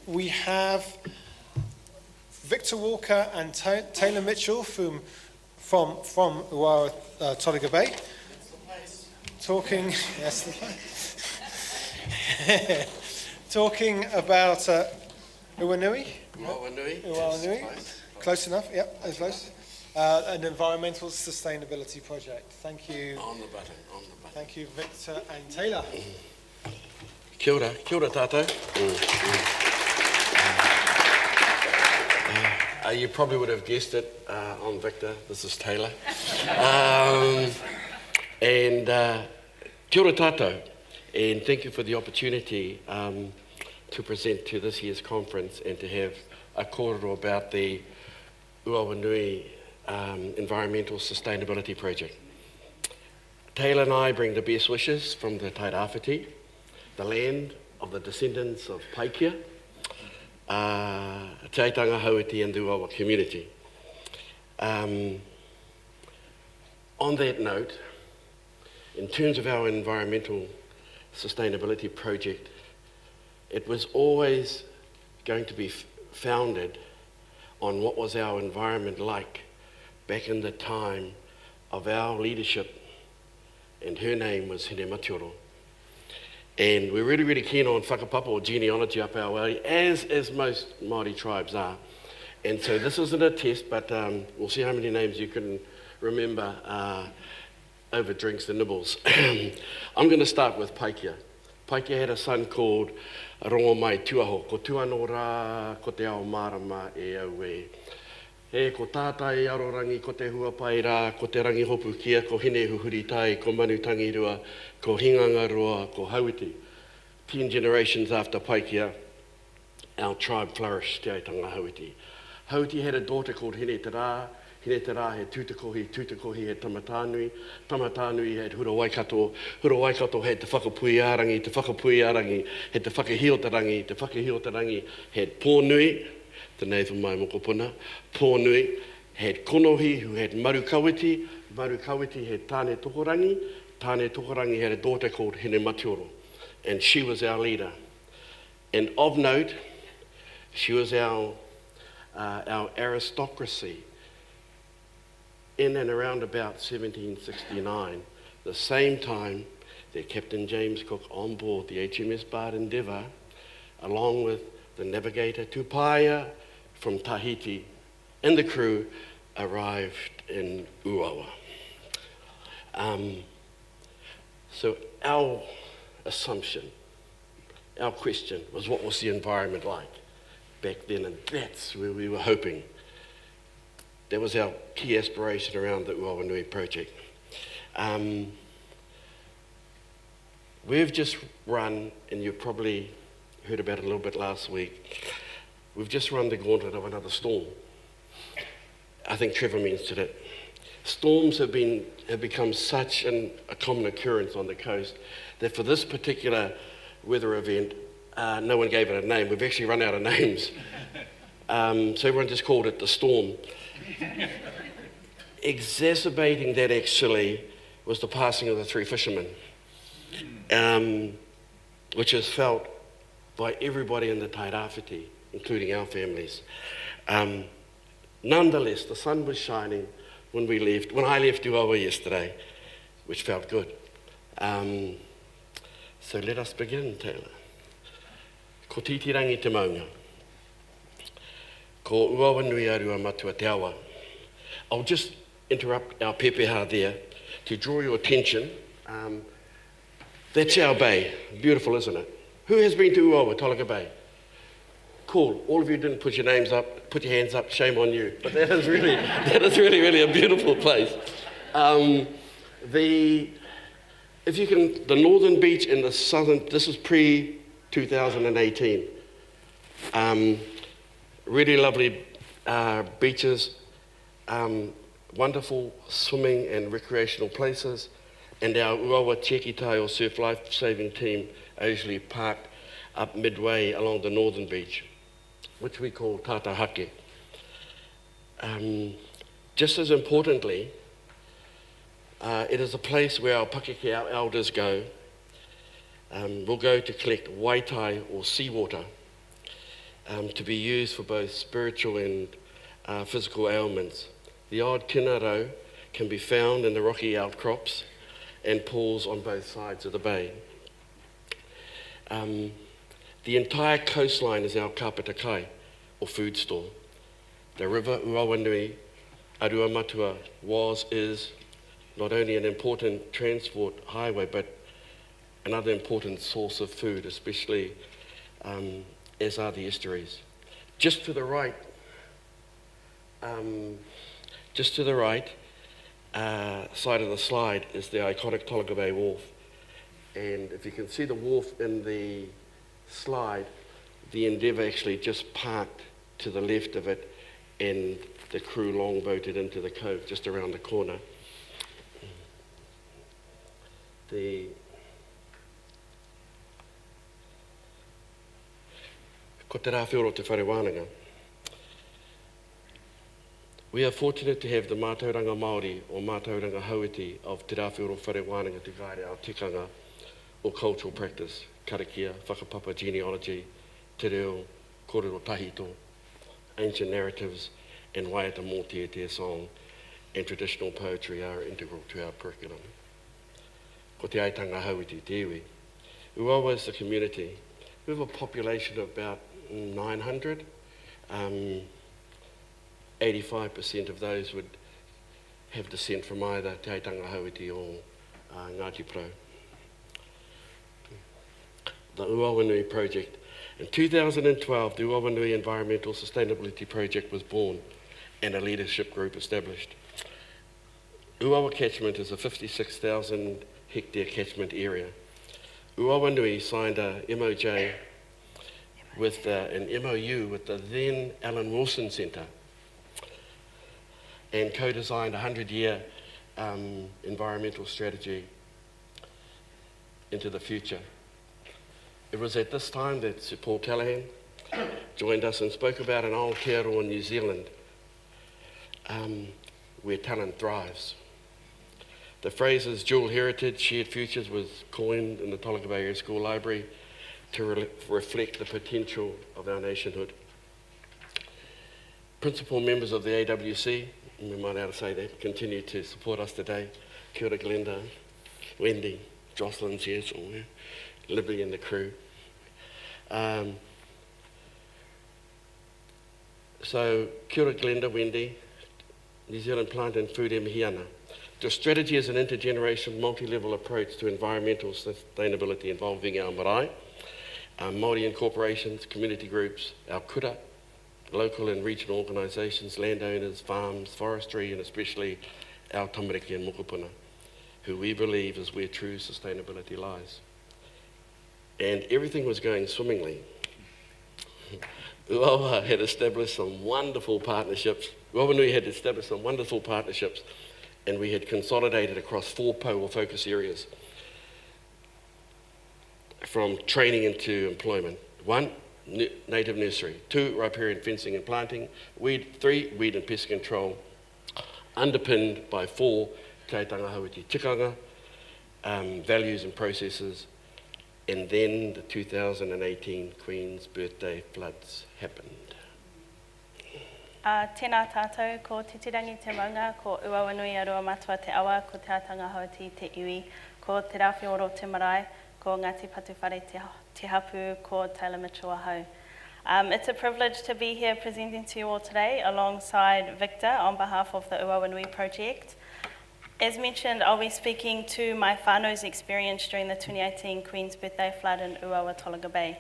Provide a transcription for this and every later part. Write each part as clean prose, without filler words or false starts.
we have Victor Walker and Taylah Mitchell from Ūawanui Bay, talking, yes, talking about Ūawanui. Ūawanui. Close enough, yep, that's close. An environmental sustainability project. Thank you. On the button. Thank you, Victor and Taylah. Kia ora tātou. You probably would have guessed it. I'm Victor, this is Taylah. And kia ora tātou. And thank you for the opportunity to present to this year's conference and to have a kōrero about the Ūawanui Environmental Sustainability Project. Taylah and I bring the best wishes from the Tairāwhiti, the land of the descendants of Paikea, Te Aitanga Hauiti and the Ūawa community. On that note, in terms of our environmental sustainability project, it was always going to be founded on what was our environment like back in the time of our leadership, and her name was Hine Matioro. And we're really, really keen on whakapapa or genealogy up our way, as most Māori tribes are. And so this isn't a test, but we'll see how many names you can remember over drinks and nibbles. I'm going to start with Paikea. Paikea had a son called Rongo Mai Tuaho, ko tuano rā, ko te ao marama e au e. He ko tātai e arorangi, ko te huapai rā, ko te rangi hopu kia, ko hine huhuri tai, ko manutangi rua, ko hinganga rua, ko hauiti. 10 generations after Paikea, our tribe flourished, Te Aitanga Hauiti. Hauiti had a daughter called Hine Te Rā. Hine Te Rā had Tutakohi had Tamatānui. Tamatānui had Hura Waikato had Te Whakapuiarangi had Te Whakahiotarangi had Pōnui, the naval mai mokopuna. Pōnui had Konohi, who had Marukawiti had Tāne Tokorangi had a daughter called Hine Matioro, and she was our leader. And of note, she was our aristocracy. In and around about 1769, the same time that Captain James Cook on board the HMS Bard Endeavour, along with the navigator Tupaia from Tahiti, and the crew arrived in Ūawa. So our assumption, our question was, what was the environment like back then? And that's where we were hoping. That was our key aspiration around the Ūawanui project. We've just run, and you probably heard about it a little bit last week, we've just run the gauntlet of another storm. I think Trevor mentioned it. Storms have become such a common occurrence on the coast that for this particular weather event, no one gave it a name. We've actually run out of names. So everyone just called it the storm. Exacerbating that actually was the passing of the 3 fishermen, which is felt by everybody in the Tairāwhiti, including our families. Nonetheless, the sun was shining when I left Ūawa yesterday, which felt good. So let us begin, Taylah. Ko titirangi te maunga. Ko Ūawanui arua matua te awa. I'll just interrupt our pepeha there to draw your attention. That's our bay. Beautiful, isn't it? Who has been to Ūawa, Tolaga Bay? Cool. All of you didn't put your names up, put your hands up, shame on you. But that is really a beautiful place. The northern beach and the southern, this is pre-2018. Really lovely beaches, wonderful swimming and recreational places, and our Ūawa Tiaki or surf life-saving team are usually parked up midway along the northern beach, which we call Tātāhake. Just as importantly, it is a place where our Pakeke, our elders, go. We'll go to collect waitai or seawater, to be used for both spiritual and physical ailments. The odd kinarau can be found in the rocky outcrops and pools on both sides of the bay. The entire coastline is our kapata kai, or food store. The river Ūawanui, Arua Matua, is not only an important transport highway, but another important source of food, especially as are the estuaries. Just to the right side of the slide is the iconic Tolaga Bay Wharf. And if you can see the wharf in the slide, the Endeavour actually just parked to the left of it, and the crew longboated into the cove just around the corner. Ko te rā whioro te whare wānanga. We are fortunate to have the mātauranga Māori or mātauranga Hauiti of te rā whioro whare wānanga to guide our tikanga or cultural practice, karakia, whakapapa genealogy, te reo, kōrero tahito, ancient narratives, and waiata mō te song and traditional poetry are integral to our curriculum. Ko te aitanga Hauiti, te iwi. Ūawa is the community. We have a population of about 900. 85% of those would have descent from either Te Aitanga Hauiti or Ngāti Pro. The Ūawanui project. In 2012, the Ūawanui Environmental Sustainability Project was born and a leadership group established. Ūawa catchment is a 56,000 hectare catchment area. Ūawanui signed a MOJ with an MOU with the then Alan Wilson Centre and co-designed a 100-year environmental strategy into the future. It was at this time that Sir Paul Callaghan joined us and spoke about an Aotearoa in New Zealand where talent thrives. The phrases dual heritage, shared futures was coined in the Tolaga Bay Area School Library to reflect the potential of our nationhood. Principal members of the AWC, and we might be able to say that, continue to support us today. Kia ora Glenda, Wendy, Jocelyn's here somewhere, Libby and the crew. So, kia ora Glenda, Wendy, New Zealand Plant and Food Emihiana. The strategy is an intergenerational, multi-level approach to environmental sustainability involving our marae, our Māori incorporations, community groups, our kura, local and regional organisations, landowners, farms, forestry, and especially our tamariki and mokopuna, who we believe is where true sustainability lies. And everything was going swimmingly. Ūawa had established some wonderful partnerships. Ūawanui had established some wonderful partnerships, and we had consolidated across 4 or focus areas, from training into employment. 1, native nursery. 2, riparian fencing and planting. 3, weed and pest control, underpinned by 4, Te Aitanga Hauiti tikanga, values and processes. And then the 2018 Queen's birthday floods happened. Tēnā tātou, ko te tirangi te maunga, ko Ūawanui Arua Matua te awa, ko Te Aitanga Hauiti te iwi, ko Te Rāwhioro te marae, ko Ngāti Patuwhare te hapu, ko Taylah ahau. It's a privilege to be here presenting to you all today alongside Victor on behalf of the Ūawanui project. As mentioned, I'll be speaking to my whānau's experience during the 2018 Queen's Birthday flood in Ūawa Tolaga Bay.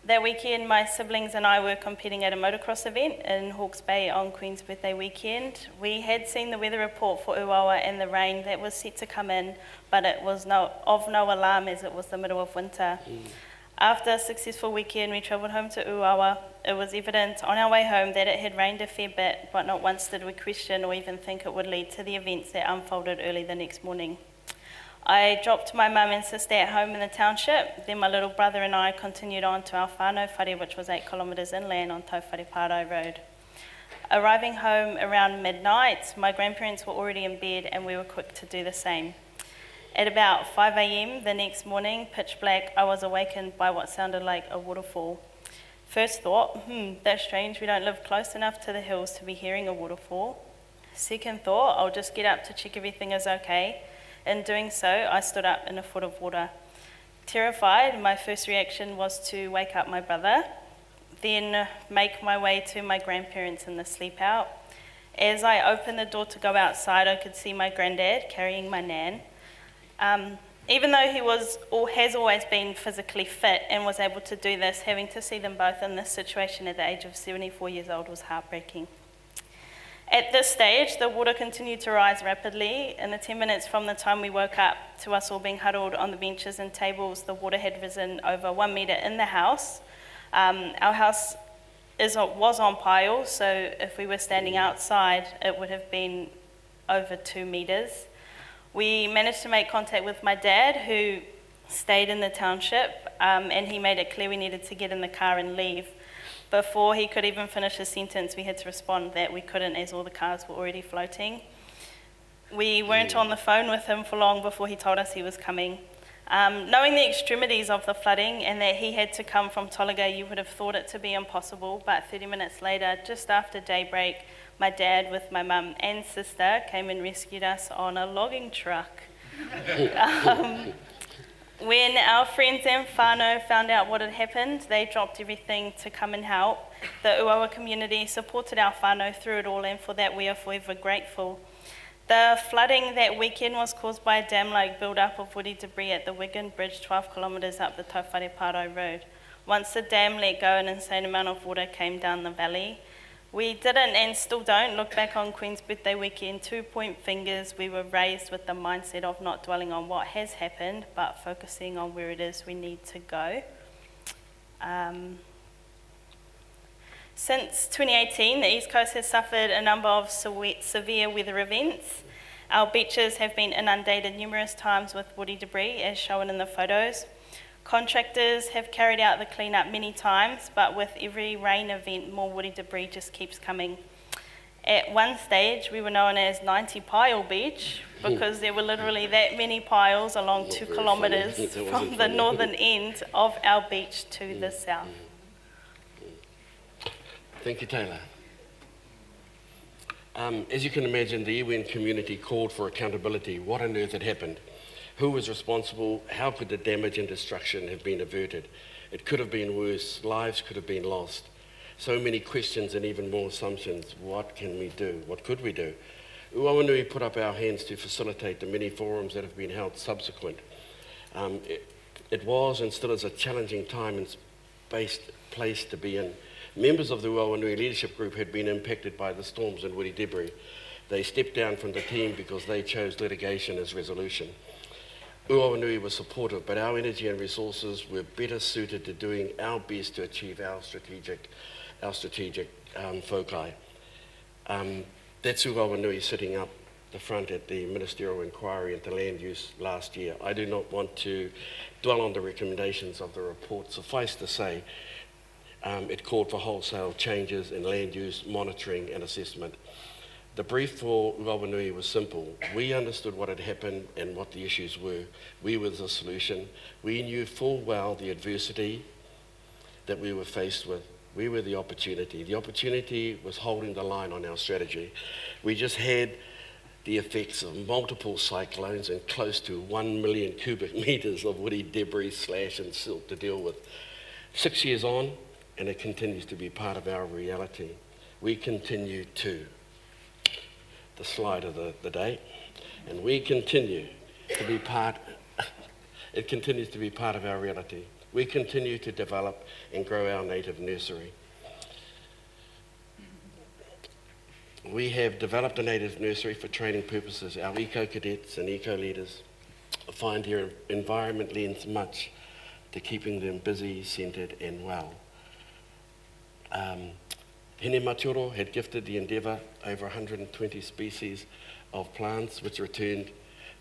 That weekend, my siblings and I were competing at a motocross event in Hawke's Bay on Queen's Birthday weekend. We had seen the weather report for Ūawa and the rain that was set to come in, but it was of no alarm as it was the middle of winter. After a successful weekend, we travelled home to Ūawa. It was evident on our way home that it had rained a fair bit, but not once did we question or even think it would lead to the events that unfolded early the next morning. I dropped my mum and sister at home in the township. Then my little brother and I continued on to our whānau whare, which was 8 kilometres inland on Tauwhare Pārau Road. Arriving home around midnight, my grandparents were already in bed and we were quick to do the same. At about 5 a.m. the next morning, pitch black, I was awakened by what sounded like a waterfall. First thought, that's strange, we don't live close enough to the hills to be hearing a waterfall. Second thought, I'll just get up to check everything is okay. In doing so, I stood up in a foot of water. Terrified, my first reaction was to wake up my brother, then make my way to my grandparents in the sleep out. As I opened the door to go outside, I could see my granddad carrying my nan. Even though he was or has always been physically fit and was able to do this, having to see them both in this situation at the age of 74 years old was heartbreaking. At this stage, the water continued to rise rapidly. In the 10 minutes from the time we woke up to us all being huddled on the benches and tables, the water had risen over 1 metre in the house. Our house was on piles, so if we were standing outside, it would have been over 2 metres. We managed to make contact with my dad, who stayed in the township, and he made it clear we needed to get in the car and leave. Before he could even finish his sentence, we had to respond that we couldn't, as all the cars were already floating. We weren't on the phone with him for long before he told us he was coming. Knowing the extremities of the flooding and that he had to come from Tolaga, you would have thought it to be impossible, but 30 minutes later, just after daybreak, my dad with my mum and sister came and rescued us on a logging truck. When our friends and whānau found out what had happened, they dropped everything to come and help. The Ūawa community supported our whānau through it all, and for that we are forever grateful. The flooding that weekend was caused by a dam-like build-up of woody debris at the Wigan Bridge 12 kilometres up the Tauwhareparo Road. Once the dam let go, an insane amount of water came down the valley. We didn't and still don't look back on Queen's birthday weekend 2-point fingers. We were raised with the mindset of not dwelling on what has happened, but focusing on where it is we need to go. Since 2018, the East Coast has suffered a number of severe weather events. Our beaches have been inundated numerous times with woody debris, as shown in the photos. Contractors have carried out the cleanup many times, but with every rain event, more woody debris just keeps coming. At one stage, we were known as 90 Pile Beach because there were literally that many piles along 2 kilometres from the northern end of our beach to the south. Thank you, Taylah. As you can imagine, the iwi community called for accountability. What on earth had happened? Who was responsible? How could the damage and destruction have been averted? It could have been worse. Lives could have been lost. So many questions and even more assumptions. What can we do? What could we do? Ūawanui put up our hands to facilitate the many forums that have been held subsequent. It was and still is a challenging time and place to be in. Members of the Ūawanui leadership group had been impacted by the storms and woody debris. They stepped down from the team because they chose litigation as resolution. Ūawanui was supportive, but our energy and resources were better suited to doing our best to achieve our strategic foci. That's Ūawanui sitting up the front at the ministerial inquiry into land use last year. I do not want to dwell on the recommendations of the report. Suffice to say, it called for wholesale changes in land use, monitoring and assessment. The brief for Ūawanui was simple. We understood what had happened and what the issues were. We were the solution. We knew full well the adversity that we were faced with. We were the opportunity. The opportunity was holding the line on our strategy. We just had the effects of multiple cyclones and close to 1 million cubic metres of woody debris, slash and silt to deal with. 6 years on, and it continues to be part of our reality. We continue to, the slide of the day, and we continue to be part, it continues to be part of our reality. We continue to develop and grow our native nursery. We have developed a native nursery for training purposes. Our eco-cadets and eco-leaders find their environment lends much to keeping them busy, centred and well. Hene Matioro had gifted the endeavour over 120 species of plants which returned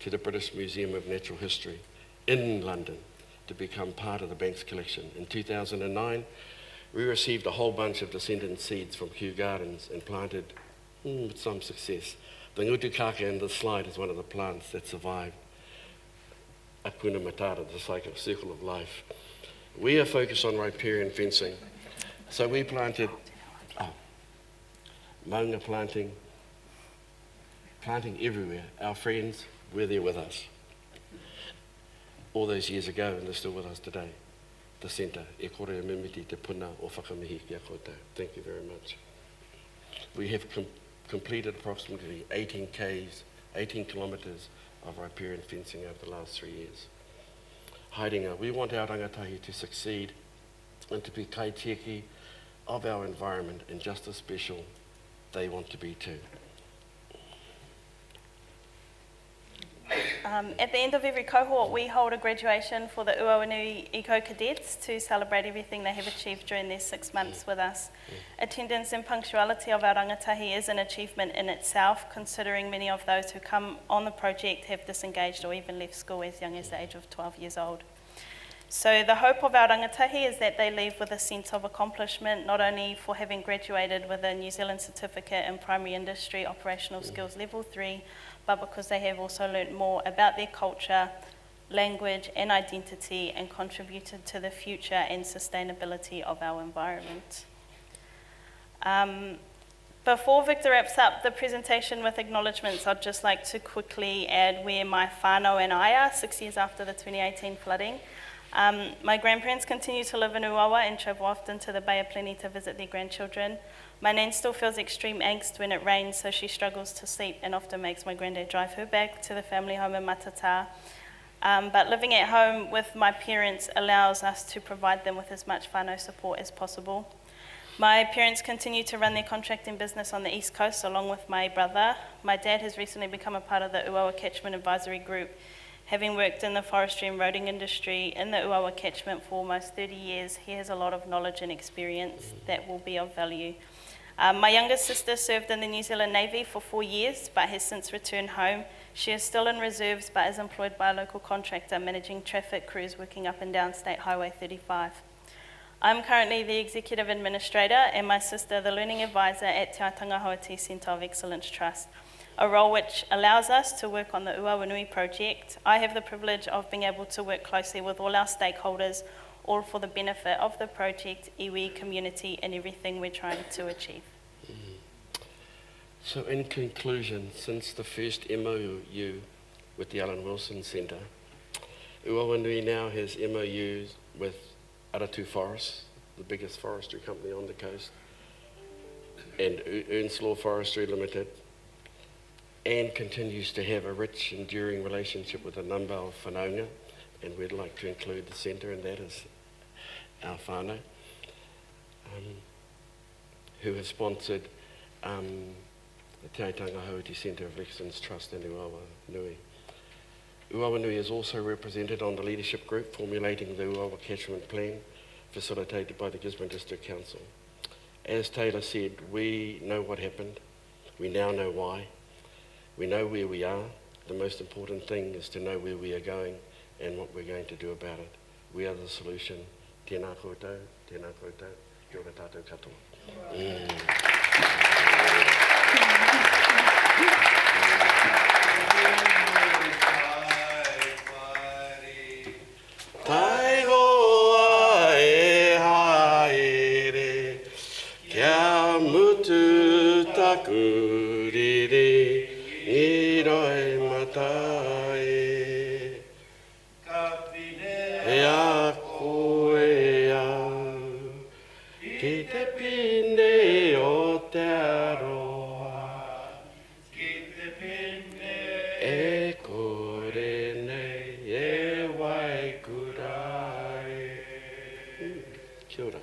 to the British Museum of Natural History in London to become part of the bank's collection. In 2009, we received a whole bunch of descendant seeds from Kew Gardens and planted with some success. The ngutukake in this slide is one of the plants that survived Akuna Matata, the circle of life. We are focused on riparian fencing. So we planted maunga planting everywhere. Our friends were there with us all those years ago, and they're still with us today. The centre, e kore e mimiti te puna o whakamihi kia koutou. Thank you very much. We have completed approximately 18 kilometres of riparian fencing over the last 3 years. Haerenga, we want our rangatahi to succeed and to be kaitiaki of our environment, and just as special they want to be too. At the end of every cohort, we hold a graduation for the Ūawanui Eco Cadets to celebrate everything they have achieved during their 6 months with us. Attendance and punctuality of our rangatahi is an achievement in itself, considering many of those who come on the project have disengaged or even left school as young as the age of 12 years old. So the hope of our rangatahi is that they leave with a sense of accomplishment, not only for having graduated with a New Zealand certificate in primary industry operational skills level 3, but because they have also learnt more about their culture, language and identity, and contributed to the future and sustainability of our environment. Before Victor wraps up the presentation with acknowledgements, I'd just like to quickly add where my whānau and I are 6 years after the 2018 flooding. My grandparents continue to live in Ūawa and travel often to the Bay of Plenty to visit their grandchildren. My nan still feels extreme angst when it rains, so she struggles to sleep and often makes my granddad drive her back to the family home in Matata. But living at home with my parents allows us to provide them with as much whānau support as possible. My parents continue to run their contracting business on the East Coast along with my brother. My dad has recently become a part of the Ūawa Catchment Advisory Group. Having worked in the forestry and roading industry in the Ūawa catchment for almost 30 years, he has a lot of knowledge and experience that will be of value. My youngest sister served in the New Zealand Navy for 4 years, but has since returned home. She is still in reserves, but is employed by a local contractor managing traffic crews working up and down State Highway 35. I'm currently the Executive Administrator and my sister the Learning Advisor at Te Atanga Hauti Centre of Excellence Trust, a role which allows us to work on the Ūawanui project. I have the privilege of being able to work closely with all our stakeholders, all for the benefit of the project, iwi, community, and everything we're trying to achieve. So in conclusion, since the first MOU with the Alan Wilson Centre, Ūawanui now has MOUs with Aratu Forests, the biggest forestry company on the coast, and Earnslaw Forestry Limited, and continues to have a rich, enduring relationship with a number of whanaunga, and we'd like to include the centre, and that is our whānau, who have sponsored the Te Atanga Hauti Centre of Excellence Trust in Ūawanui. Ūawanui is also represented on the leadership group formulating the Ūawa Catchment Plan, facilitated by the Gisborne District Council. As Taylah said, we know what happened, we now know why, we know where we are. The most important thing is to know where we are going and what we're going to do about it. We are the solution. Tēnā koutou, kia ora tātou katoa. Tai hoa e haere, kia mutu taku riri, ni roi matai. E a koe au, ki te pine o te aroa, e kore nei e wai kurai. Kia ora.